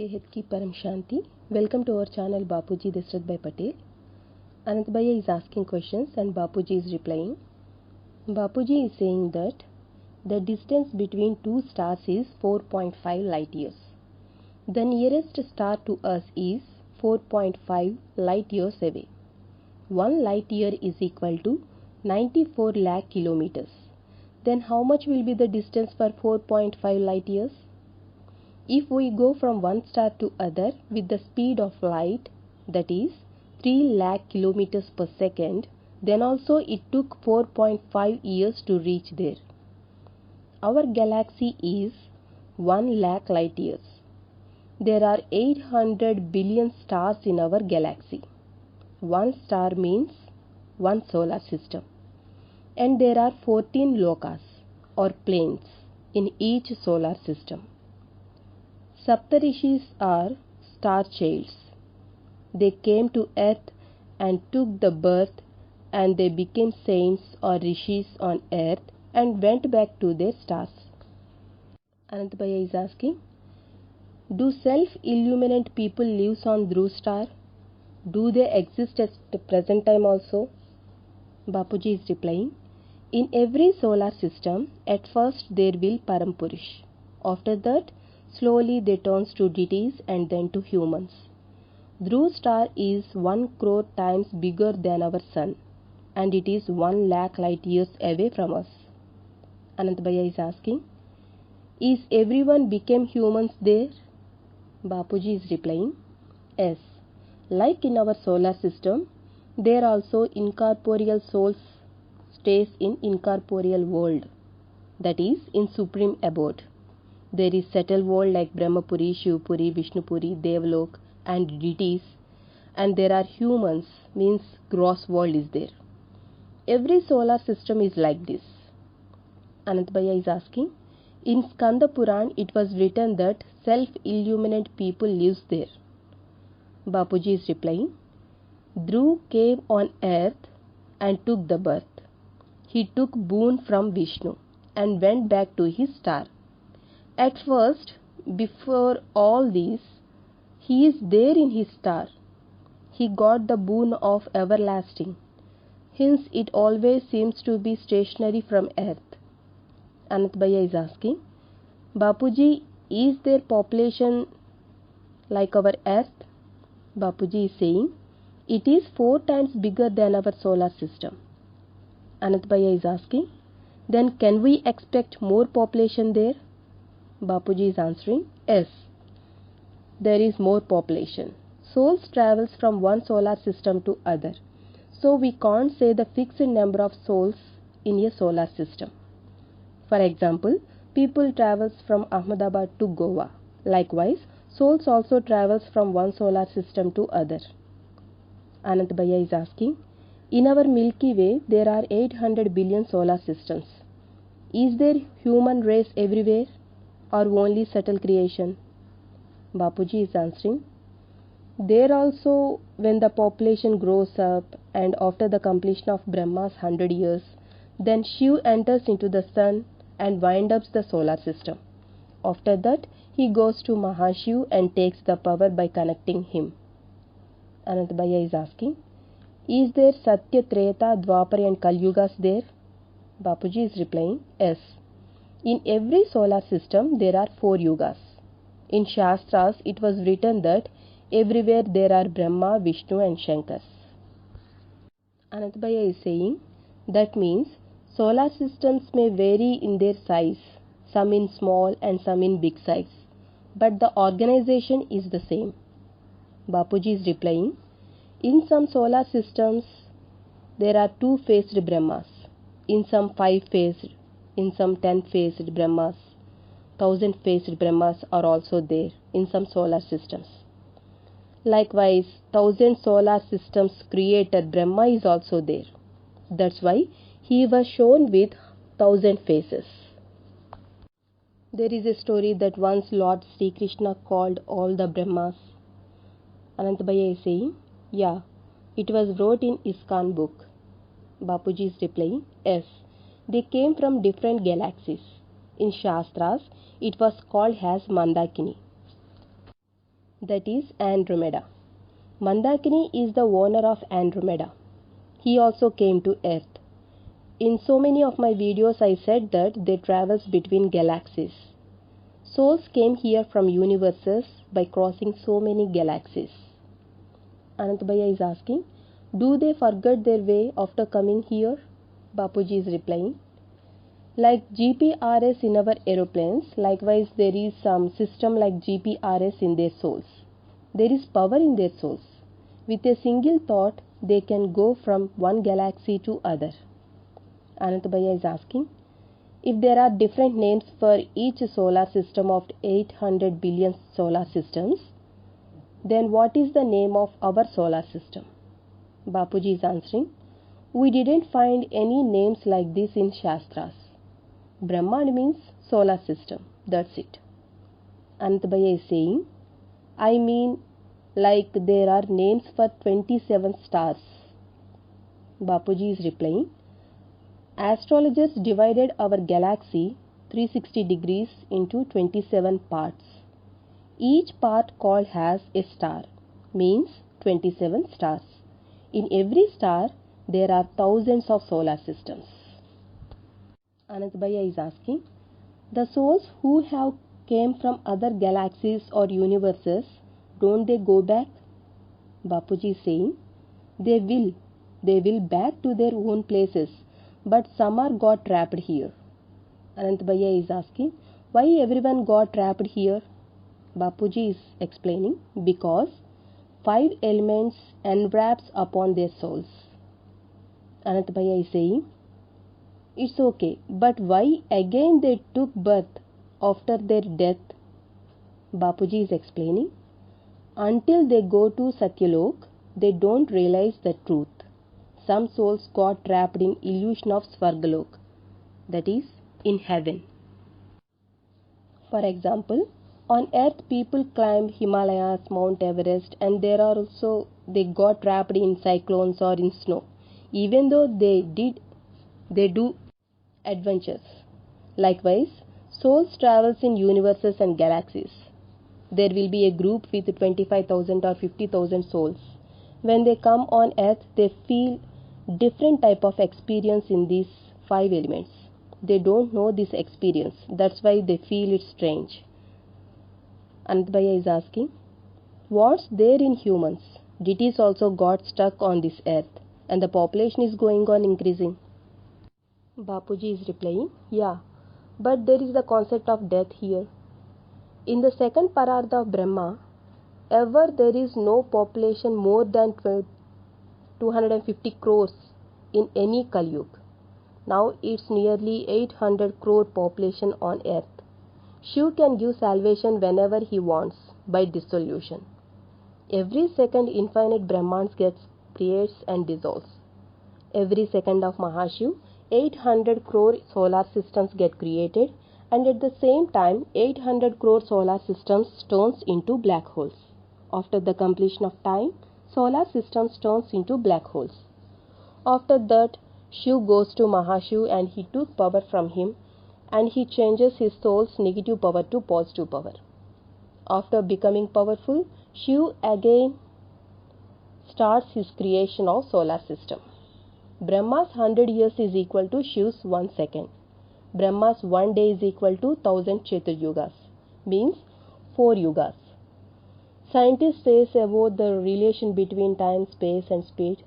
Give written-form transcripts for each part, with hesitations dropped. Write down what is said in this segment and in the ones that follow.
सेहत की परम शांति. Welcome to our channel Bapuji Dasrath Bhai Patel. Anant Bhaiya is asking questions and Bapuji is replying. Bapuji is saying that the distance between two stars is 4.5 light years. The nearest star to us is 4.5 light years away. 1 light year is equal to 94 lakh kilometers. Then how much will be the distance for 4.5 light years? If we go from one star to other with the speed of light, that is 3 lakh kilometers per second, then also it took 4.5 years to reach there. Our galaxy is 1 lakh light years. There are 800 billion stars in our galaxy. One star means one solar system. And there are 14 lokas or planes in each solar system. Saptarishis are star childs. They came to earth and took the birth, and they became saints or rishis on earth and went back to their stars. Anant Bhaiya is asking, do self-illuminant people live on Dhruv star? Do they exist at the present time also? Bapuji is replying, in every solar system, at first there will Param Purush. After that, slowly they turn to deities and then to humans. Dhruv star is 1 crore times bigger than our sun, and it is 1 lakh light years away from us. Anant Bhaiya is asking, is everyone became humans there? Bapuji is replying, yes. Like in our solar system, there also incorporeal souls stays in incorporeal world, that is in supreme abode. There is settled world like Brahmapuri, Shivpuri, Vishnupuri, Devalok and deities, and there are humans, means gross world is there. Every solar system is like this. Anant Bhaiya is asking, in Skanda Puran it was written that self-illuminant people lives there. Bapuji is replying, Dhruv came on earth and took the birth. He took boon from Vishnu and went back to his star. At first, before all this, he is there in his star. He got the boon of everlasting. Hence, it always seems to be stationary from earth. Anant Bhaiya is asking, Bapuji, is there population like our earth? Bapuji is saying, it is 4 times bigger than our solar system. Anant Bhaiya is asking, then can we expect more population there? Bapuji is answering, yes. There is more population. Souls travels from one solar system to other. So we can't say the fixed number of souls in a solar system. For example, people travels from Ahmedabad to Goa. Likewise, souls also travels from one solar system to other. Anant Bhaiya is asking, in our Milky Way there are 800 billion solar systems. Is there human race everywhere or only subtle creation? Bapuji is answering, there also when the population grows up and after the completion of Brahma's 100 years, then Shiv enters into the sun and winds up the solar system. After that, he goes to Mahashiv and takes the power by connecting him. Anant Bhaiya is asking, is there Satya, Treta, Dwapar and Kali Yugas there? Bapuji is replying, yes. In every solar system there are 4 yugas. In Shastras it was written that everywhere there are Brahma, Vishnu and Shankar. Anant Bhaiya is saying, that means solar systems may vary in their size, some in small and some in big size, but the organization is the same. Bapuji is replying, in some solar systems there are 2-faced Brahmas, in some 5-faced, in some 10-faced Brahmas. 1000-faced Brahmas are also there in some solar systems. Likewise, 1000 solar systems created Brahma is also there. That's why he was shown with 1000 faces. There is a story that once Lord Sri Krishna called all the Brahmas. Anant Bhaiya is saying, yeah, it was wrote in ISKCON book. Bapuji is replying, yes, they came from different galaxies. In Shastras, it was called as Mandakini. that is Andromeda. Mandakini is the owner of Andromeda. He also came to Earth. In so many of my videos I said that they travels between galaxies. Souls came here from universes by crossing so many galaxies. Anant Bhaiya is asking, do they forget their way after coming here? Bapuji is replying, like GPRS in our aeroplanes, likewise there is some system like GPRS in their souls. There is power in their souls. With a single thought, they can go from one galaxy to other. Anant Bhaiya is asking, if there are different names for each solar system of 800 billion solar systems, then what is the name of our solar system? Bapuji is answering, we didn't find any names like this in Shastras. Brahmand means solar system, that's it. Anant Bhaiya is saying, I mean like there are names for 27 stars. Bapuji is replying, astrologers divided our galaxy 360 degrees into 27 parts. Each part called as a star means 27 stars. In every star there are thousands of solar systems. Anant Bhaiya is asking, the souls who have came from other galaxies or universes, don't they go back? Bapuji is saying, they will back to their own places, but some are got trapped here. Anant Bhaiya is asking, why everyone got trapped here? Bapuji is explaining, because 5 elements enwraps upon their souls. Anant Bhaiya is saying, it's okay, but why again they took birth after their death? Bapuji is explaining, until they go to Satyalok, they don't realize the truth. Some souls got trapped in illusion of Svargalok, that is, in heaven. For example, on earth people climb Himalayas, Mount Everest, and they got trapped in cyclones or in snow. Even though they do adventures. Likewise, souls travels in universes and galaxies. There will be a group with 25,000 or 50,000 souls. When they come on earth, they feel different type of experience in these 5 elements. They don't know this experience. That's why they feel it strange. Anant Bhaiya is asking, what's there in humans? Deities also got stuck on this earth and the population is going on increasing. Bapuji is replying, yeah, but there is the concept of death here. In the second parartha of Brahma, ever there is no population more than 250 crores in any Kali Yuga. Now it's nearly 800 crore population on earth. Shiv can give salvation whenever he wants by dissolution. Every second infinite Brahmans creates and dissolves. Every second of Mahashiv, 800 crore solar systems get created, and at the same time 800 crore solar systems turns into black holes. After the completion of time, solar systems turns into black holes. After that, Shiv goes to Mahashiv and he took power from him and he changes his soul's negative power to positive power. After becoming powerful, Shiv again starts his creation of solar system. Brahma's 100 years is equal to Shiv's 1 second. Brahma's 1 day is equal to 1000 Chetur Yugas, means 4 yugas. Scientists say about the relation between time, space and speed.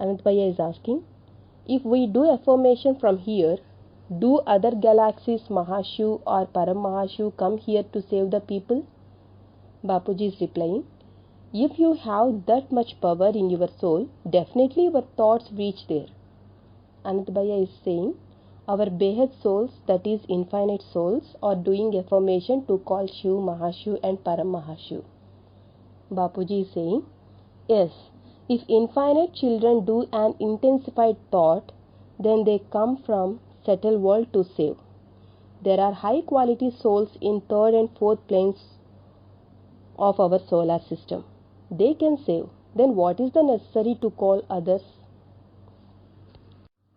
Anant Bhaiya is asking, if we do affirmation from here, do other galaxies Mahashiv or Param Mahashiv come here to save the people? Bapuji is replying, if you have that much power in your soul, definitely your thoughts reach there. Anant Bhaiya is saying, our Behad souls, that is infinite souls, are doing affirmation to call Shiv, Mahashiv and Param Mahashiv. Bapuji is saying, yes, if infinite children do an intensified thought, then they come from subtle world to save. There are high quality souls in 3rd and 4th planes of our solar system. They can save. Then what is the necessary to call others?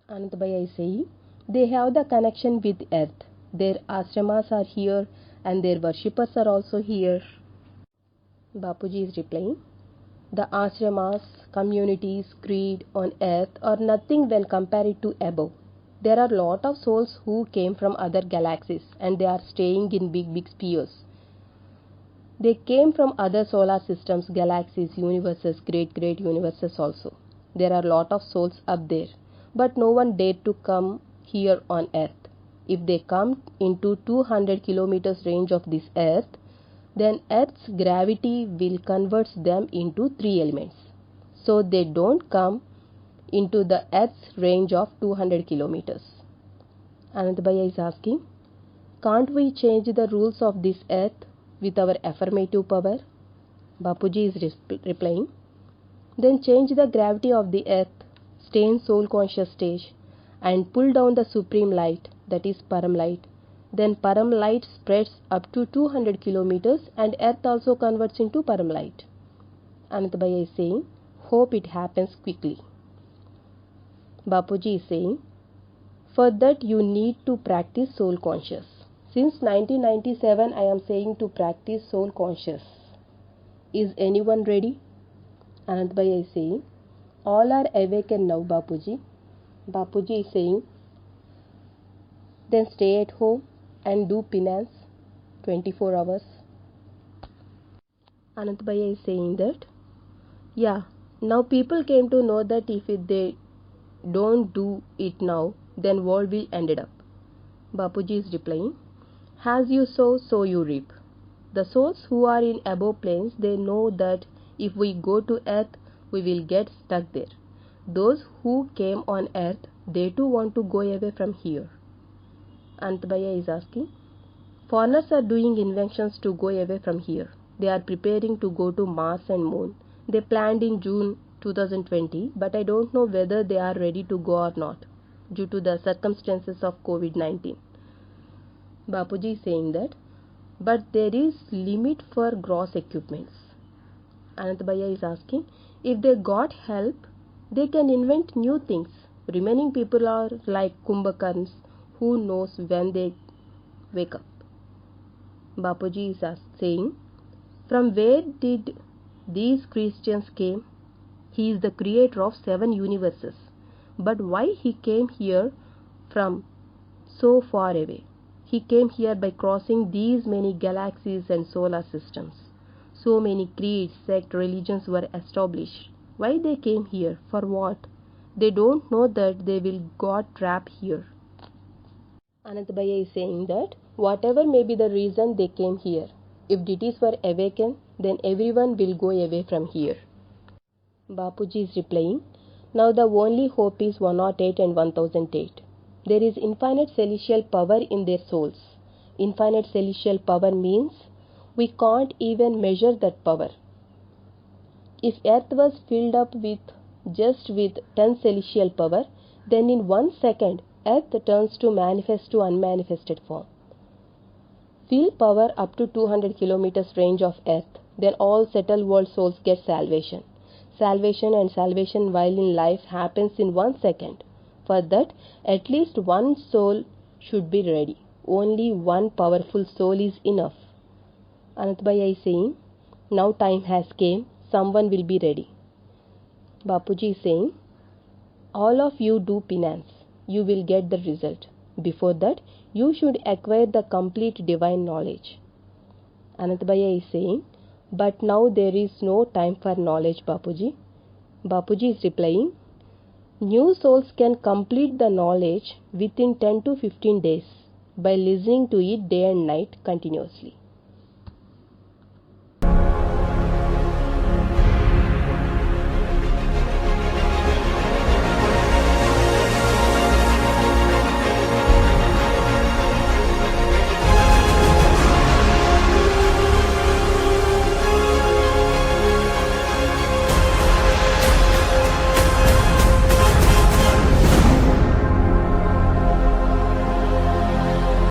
Anant Bhaiya is saying, they have the connection with earth. Their ashramas are here and their worshippers are also here. Bapuji is replying, the ashramas, communities, creed on earth are nothing when compared to above. There are lot of souls who came from other galaxies and they are staying in big spheres. They came from other solar systems, galaxies, universes, great universes also. There are lot of souls up there, but no one dared to come here on earth. If they come into 200 kilometers range of this earth, then earth's gravity will convert them into 3 elements. So they don't come into the earth's range of 200 kilometers. Anandabhaiya is asking, can't we change the rules of this earth with our affirmative power? Bapuji is replying, then change the gravity of the earth, stay in soul conscious stage and pull down the supreme light, that is Param light. Then Param light spreads up to 200 kilometers and earth also converts into Param light. Anandabhaiya is saying, hope it happens quickly. Bapuji is saying, for that you need to practice soul conscious. Since 1997 I am saying to practice soul conscious. Is anyone ready? Anandabhaiya is saying, all are awakened now, Bapuji. Bapuji is saying, then stay at home and do penance 24 hours. Anandabhaiya is saying that, yeah, now people came to know that if they don't do it now, then world will ended up. Bapuji is replying, as you sow, so you reap. The souls who are in above planes, they know that if we go to earth, we will get stuck there. Those who came on earth, they too want to go away from here. Anandabhaiya is asking, foreigners are doing inventions to go away from here. They are preparing to go to Mars and Moon. They planned in June 2020, but I don't know whether they are ready to go or not due to the circumstances of COVID-19. Bapuji is saying that, but there is limit for gross equipments. Anandabhaiya is asking, if they got help, they can invent new things. Remaining people are like Kumbhakarns, who knows when they wake up. Bapuji is saying, from where did these Christians came? He is the creator of 7 universes. But why he came here from so far away? He came here by crossing these many galaxies and solar systems. So many creeds, sects, religions were established. Why they came here? For what? They don't know that they will got trapped here. Anandabhaiya is saying that whatever may be the reason they came here, if deities were awakened, then everyone will go away from here. Bapuji is replying, now the only hope is 108 and 1008. There is infinite celestial power in their souls. Infinite celestial power means we can't even measure that power. If earth was filled up with 10 celestial power, then in 1 second earth turns to manifest to unmanifested form. Feel power up to 200 kilometers range of earth, then all settled world souls get salvation. Salvation and salvation while in life happens in 1 second. For that, at least one soul should be ready. Only one powerful soul is enough. Anandabhaiya is saying, now time has came, someone will be ready. Bapuji is saying, all of you do penance, you will get the result. Before that, you should acquire the complete divine knowledge. Anandabhaiya is saying, but now there is no time for knowledge, Bapuji. Bapuji is replying, new souls can complete the knowledge within 10 to 15 days by listening to it day and night continuously.